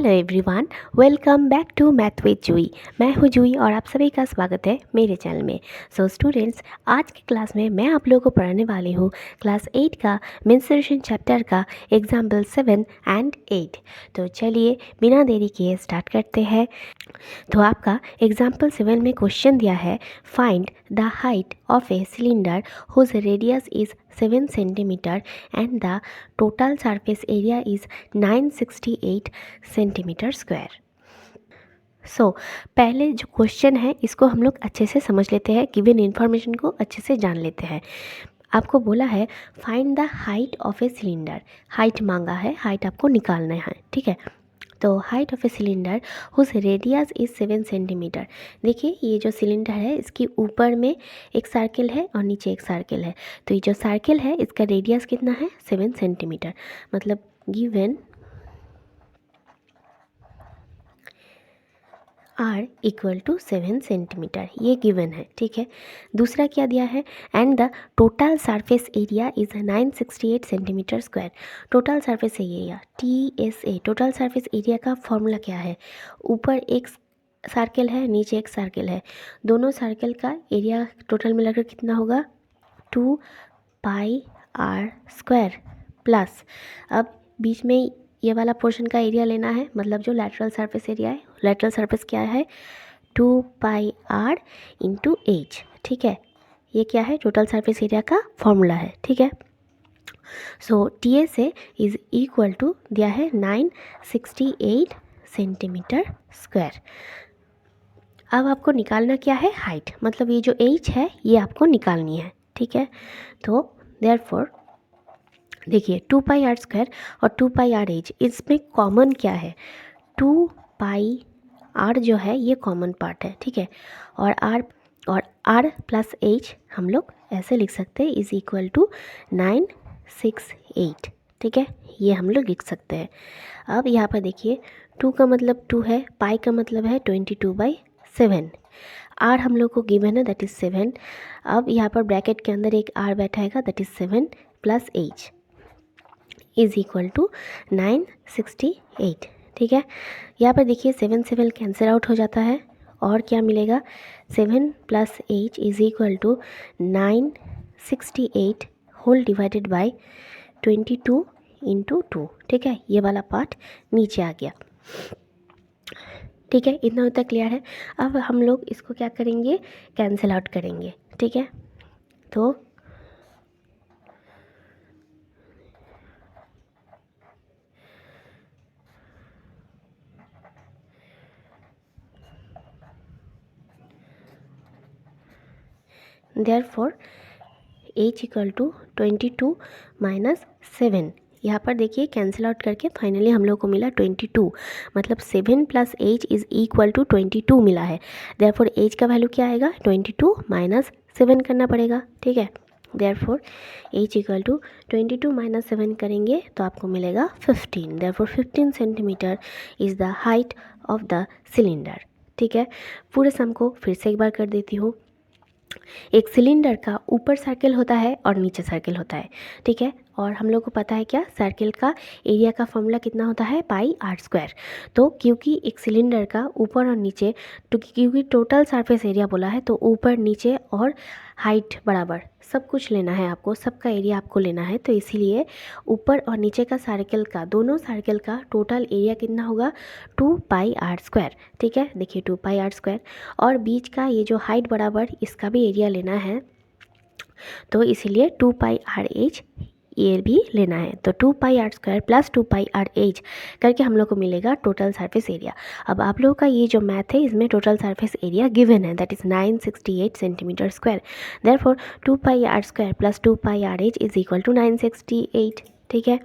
Hello everyone, welcome back to math with Jui. मैं हूँ जूई और आप सभी का स्वागत है मेरे चैनल में। सो स्टूडेंट्स, आज की क्लास में मैं आप लोगों को पढ़ाने वाली हूँ क्लास 8 का मेंस्ट्रुएशन चैप्टर का एग्जाम्पल 7 एंड 8। तो चलिए बिना देरी किए स्टार्ट करते हैं। तो आपका एग्जाम्पल 7 में क्वेश्चन दिया है, find the height of a cylinder whose radius is 7 centimetre and the total surface area is 968 centimetre square. So पहले जो क्वेश्चन है इसको हम लोग अच्छे से समझ लेते हैं, गिवन इन्फॉर्मेशन को अच्छे से जान लेते हैं। आपको बोला है find the height of a cylinder, height मांगा है, हाइट आपको निकालना है, ठीक है। तो height of a cylinder whose radius is 7 centimetre. देखिए ये जो सिलेंडर है इसकी ऊपर में एक सर्किल है और नीचे एक सर्किल है। तो ये जो सर्किल है इसका रेडियस कितना है, 7 सेंटीमीटर। मतलब given R equal to 7 centimetre, ये गिवन है, ठीक है। दूसरा क्या दिया है, and the total surface area is 968 centimetre square. Total surface area TSA, total surface area का फॉर्मूला क्या है, ऊपर एक सर्किल है नीचे एक सर्किल है, दोनों सर्किल का एरिया टोटल मिलाकर कितना होगा, 2πr स्क्वायर प्लस, अब बीच में ये वाला पोर्शन का एरिया लेना है, मतलब जो लैटरल सरफेस एरिया है, लैटरल सरफेस क्या है 2πr इंटू h, ठीक है। ये क्या है, टोटल सरफेस एरिया का फॉर्मूला है, ठीक है। सो TSA इज इक्वल टू दिया है 968 सेंटीमीटर स्क्वायर। अब आपको निकालना क्या है, हाइट, मतलब ये जो h है ये आपको निकालनी है, ठीक है। तो देयरफॉर देखिए 2πr स्क्वायर और 2πr h, इसमें कॉमन क्या है, 2πr जो है ये कॉमन पार्ट है, ठीक है। और r प्लस h हम लोग ऐसे लिख सकते हैं, इज इक्वल टू 968, ठीक है, ये हम लोग लिख सकते हैं। अब यहाँ पर देखिए 2 का मतलब 2 है, पाई का मतलब है 22/7, r हम लोग को गिवन है दैट इज़ 7। अब यहाँ पर ब्रैकेट के अंदर एक r बैठाएगा that is 7 plus h is equal to 968, ठीक है। यहाँ पर देखिए 7 7 कैंसिल आउट हो जाता है और क्या मिलेगा, 7 plus h is equal to 968 whole divided by 22 into 2, ठीक है। ये वाला पार्ट नीचे आ गया, ठीक है। इतना होता क्लियर है। अब हम लोग इसको क्या करेंगे, कैंसिल आउट करेंगे, ठीक है। तो therefore h equal to 22 minus 7, यहाँ पर देखिए कैंसिल आउट करके फाइनली हम लोग को मिला 22, मतलब 7 plus h is equal to 22 मिला है। देयरफॉर h का वैल्यू क्या आएगा, 22 माइनस 7 करना पड़ेगा, ठीक है। Therefore h equal to 22 minus 7 करेंगे तो आपको मिलेगा 15। Therefore 15 centimetre is the height of the cylinder, ठीक है। पूरे सम को फिर से एक बार कर देती हूँ। एक सिलेंडर का ऊपर सर्किल होता है और नीचे सर्किल होता है, ठीक है। और हम लोग को पता है क्या, सर्किल का एरिया का फॉर्मूला कितना होता है, πr स्क्वायर। तो क्योंकि एक सिलेंडर का ऊपर और नीचे, तो क्योंकि टोटल सरफेस एरिया बोला है तो ऊपर नीचे और हाइट बराबर सब कुछ लेना है आपको, सबका एरिया आपको लेना है, तो इसीलिए ऊपर और नीचे का सर्किल का, दोनों सर्किल का टोटल एरिया कितना होगा, 2πr स्क्वायर, ठीक है। देखिए 2πr स्क्वायर, और बीच का ये जो हाइट बराबर इसका भी एरिया लेना है, तो इसीलिए 2πrh ये भी लेना है। तो 2πr स्क्वायर प्लस 2πrh करके हम लोग को मिलेगा टोटल सरफेस एरिया। अब आप लोगों का ये जो मैथ है इसमें टोटल सरफेस एरिया गिवन है that is 968 centimetre square. Therefore 2πr square plus 2πrh is equal to 968, ठीक है।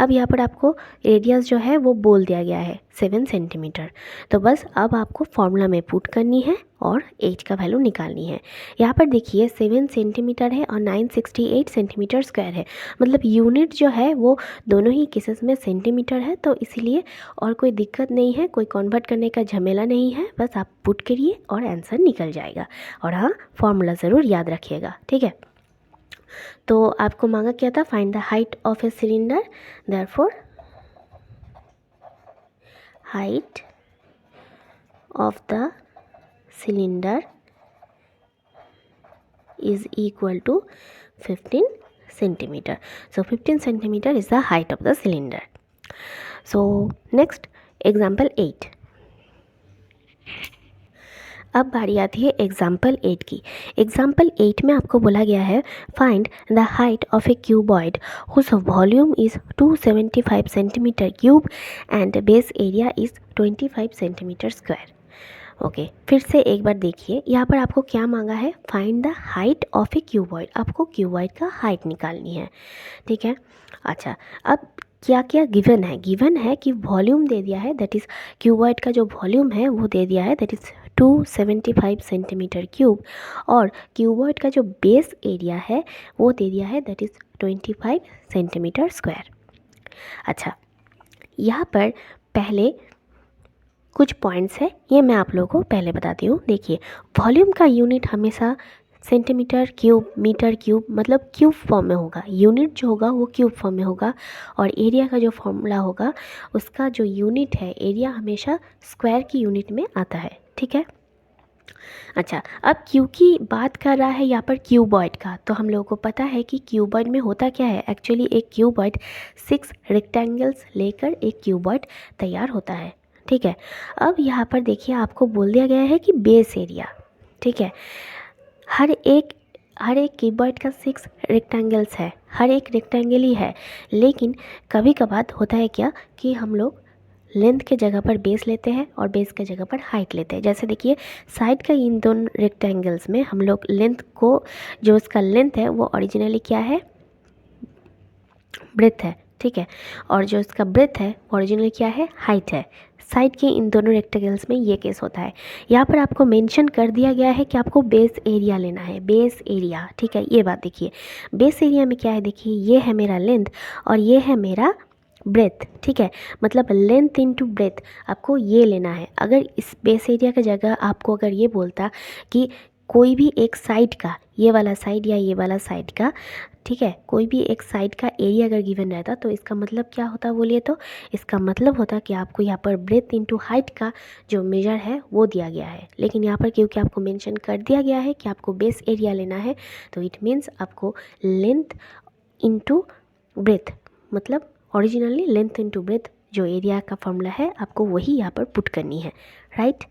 अब यहाँ पर आपको रेडियस जो है वो बोल दिया गया है 7 सेंटीमीटर, तो बस अब आपको फॉर्मूला में पुट करनी है और h का वैल्यू निकालनी है। यहाँ पर देखिए 7 सेंटीमीटर है और 968 सेंटीमीटर स्क्वायर है, मतलब यूनिट जो है वो दोनों ही केसेस में सेंटीमीटर है, तो इसीलिए और कोई दिक्कत नहीं है, कोई कन्वर्ट करने का झमेला नहीं है, बस आप पुट करिए और आंसर निकल जाएगा। और हाँ, फॉर्मूला ज़रूर याद रखिएगा, ठीक है। तो आपको मांगा क्या था, find the height of a cylinder. Therefore height of the cylinder is equal to 15 centimeter. So 15 centimeter is the height of the cylinder. So next example 8. अब बारी आती है एग्जाम्पल 8 की। एग्जाम्पल 8 में आपको बोला गया है find the height of a cuboid whose volume is 275 centimetre cube and base area is 25 centimetre square. Okay, फिर से एक बार देखिए, यहाँ पर आपको क्या मांगा है, find the height of a cuboid. आपको क्यूबॉइड का हाइट निकालनी है, ठीक है। अच्छा, अब क्या क्या गिवन है? गिवन है कि वॉल्यूम दे दिया है, दैट इज़ क्यूबॉइड का जो वॉल्यूम है वो दे दिया है, दैट इज़ 275 सेंटीमीटर क्यूब, और क्यूबॉइड का जो बेस एरिया है वो दे दिया है, दैट इज़ 25 सेंटीमीटर स्क्वायर। अच्छा, यहाँ पर पहले कुछ पॉइंट्स है, ये मैं आप लोगों को पहले बताती हूँ। देखिए, वॉल्यूम का यूनिट हमेशा सेंटीमीटर क्यूब, मीटर क्यूब, मतलब क्यूब फॉर्म में होगा। यूनिट जो होगा वो क्यूब फॉर्म में होगा, और एरिया का जो फॉर्मूला होगा उसका जो यूनिट है एरिया हमेशा स्क्वायर की यूनिट में आता है, ठीक है। अच्छा, अब क्योंकि बात कर रहा है यहाँ पर क्यूबॉइड का, तो हम लोगों को पता है कि क्यूबॉइड में होता क्या है। एक्चुअली एक क्यूबॉइड 6 रेक्टेंगल्स लेकर एक क्यूबॉइड तैयार होता है, ठीक है। अब यहाँ पर देखिए, आपको बोल दिया गया है कि बेस एरिया, ठीक है। हर एक क्यूबॉइड का 6 रेक्टेंगल्स है, हर एक रेक्टेंगल ही है, लेकिन कभी कभार होता है क्या कि हम लोग लेंथ के जगह पर बेस लेते हैं और बेस के जगह पर हाइट लेते हैं। जैसे देखिए, साइड का इन दोनों रेक्टेंगल्स में हम लोग लेंथ को, जो इसका लेंथ है वो ओरिजिनली क्या है, ब्रेथ है, ठीक है, और जो इसका ब्रेथ है ओरिजिनली क्या है, हाइट है। साइड के इन दोनों रेक्टेंगल्स में ये केस होता है। यहाँ पर आपको मेंशन कर दिया गया है कि आपको बेस एरिया लेना है, बेस एरिया, ठीक है। ये बात देखिए, बेस एरिया में क्या है, देखिए ये है मेरा लेंथ और ये है मेरा ब्रेथ, ठीक है। मतलब लेंथ इनटू ब्रेथ आपको ये लेना है। अगर इस बेस एरिया की जगह आपको अगर ये बोलता कि कोई भी एक साइड का, ये वाला साइड या ये वाला साइड का, ठीक है, कोई भी एक साइड का एरिया अगर गिवन रहता तो इसका मतलब क्या होता बोलिए, तो इसका मतलब होता कि आपको यहाँ पर ब्रेथ इनटू हाइट का जो मेजर है वो दिया गया है। लेकिन यहाँ पर क्योंकि आपको मेंशन कर दिया गया है कि आपको बेस एरिया लेना है, तो इट मीन्स आपको लेंथ इनटू ब्रेथ, मतलब ओरिजिनली लेंथ इनटू ब्रेथ जो एरिया का फॉर्मूला है आपको वही यहाँ पर पुट करनी है, राइट।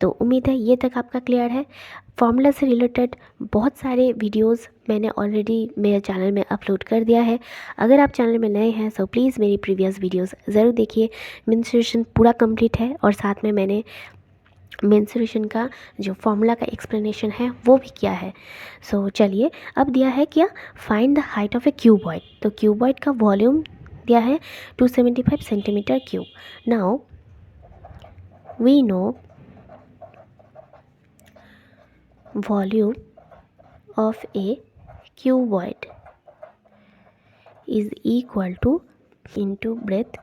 तो उम्मीद है ये तक आपका क्लियर है। फॉर्मूला से रिलेटेड बहुत सारे वीडियोस मैंने ऑलरेडी मेरे चैनल में अपलोड कर दिया है। अगर आप चैनल में नए हैं तो प्लीज़ मेरी प्रीवियस वीडियोस ज़रूर देखिए। मेंस्ट्रुएशन पूरा कंप्लीट है और साथ में मैंने मेंस्ट्रुएशन का जो फॉर्मूला का एक्सप्लेनेशन है वो भी किया है। सो चलिए, अब दिया है क्या, find the height of a cuboid. तो क्यूबॉइड का वॉल्यूम दिया है 275 centimetre cube. Now we know volume of a cuboid is equal to into breadth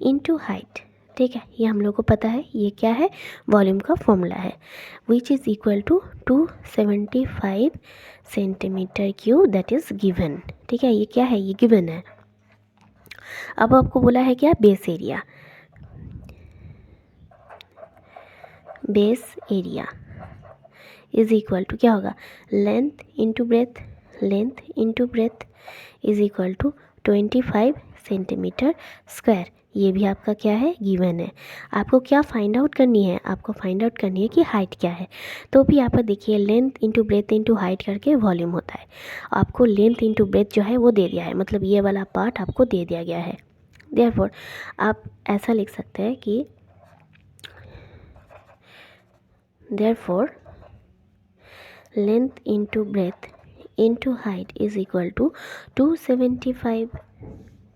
into height, ठीक है। ये हम लोग को पता है, ये क्या है, वॉल्यूम का फॉर्मूला है, which is equal to 275 centimetre cube, that is given, ठीक है। ये क्या है, ये गिवन है। अब आपको बोला है क्या, base area. Base area is equal to क्या होगा, length into breadth, length into breadth is equal to 25 centimetre square. ये भी आपका क्या है, गिवन है। आपको क्या फाइंड आउट करनी है, आपको फाइंड आउट करनी है कि हाइट क्या है। तो भी यहाँ पर देखिए, length into breadth into height करके वॉल्यूम होता है। आपको लेंथ इंटू ब्रेथ जो है वो दे दिया है, मतलब ये वाला पार्ट आपको दे दिया गया है। देयरफॉर आप ऐसा लिख सकते हैं कि therefore length into breadth into height is equal to 275,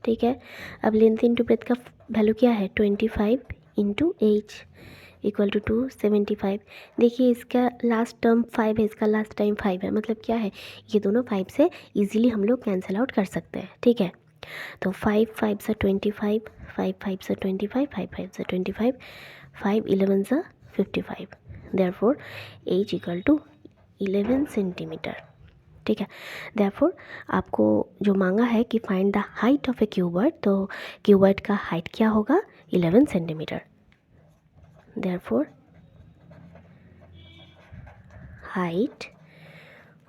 ठीक है। अब लेंथ इंटू ब्रेथ का वैल्यू क्या है, 25 इंटू एच इक्वल टू 275। देखिए, इसका लास्ट टर्म 5 है, इसका लास्ट टाइम 5 है, मतलब क्या है, ये दोनों 5 से इजीली हम लोग कैंसिल आउट कर सकते हैं, ठीक है। तो 5 5 से 25, 5 5 से 25, 5 5 से 25, 5 11 से 55, therefore H equal to 11 centimetre, ठीक है। देयरफॉर आपको जो मांगा है कि find the height of a cuboid, तो क्यूबॉइड का हाइट क्या होगा, 11 centimetre. Therefore height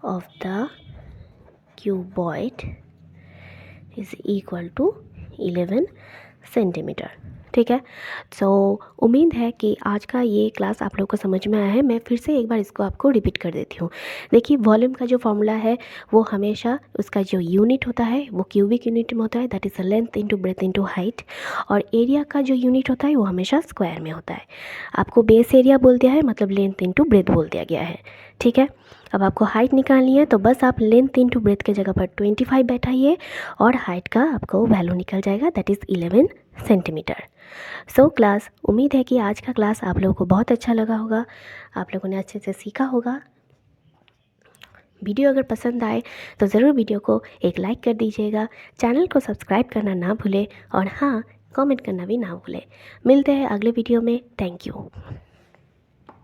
of the cuboid is equal to 11 centimetre. ठीक है, सो उम्मीद है कि आज का ये क्लास आप लोगों को समझ में आया है। मैं फिर से एक बार इसको आपको रिपीट कर देती हूँ। देखिए, वॉल्यूम का जो फॉर्मूला है वो हमेशा उसका जो यूनिट होता है वो क्यूबिक यूनिट में होता है, that is length into breadth into height. और एरिया का जो यूनिट होता है वो हमेशा स्क्वायर में होता है। आपको बेस एरिया बोल दिया है, मतलब लेंथ इंटू ब्रेथ बोल दिया गया है। ठीक है, अब आपको हाइट निकालनी है तो बस आप लेंथ इंटू ब्रेथ के जगह पर 25 बैठाइए और हाइट का आपको वैल्यू निकल जाएगा, that is 11 centimetre. So class, उम्मीद है कि आज का क्लास आप लोगों को बहुत अच्छा लगा होगा, आप लोगों ने अच्छे से सीखा होगा। वीडियो अगर पसंद आए तो ज़रूर वीडियो को एक लाइक कर दीजिएगा, चैनल को सब्सक्राइब करना ना भूलें और हाँ, कमेंट करना भी ना भूलें। मिलते हैं अगले वीडियो में। Thank you.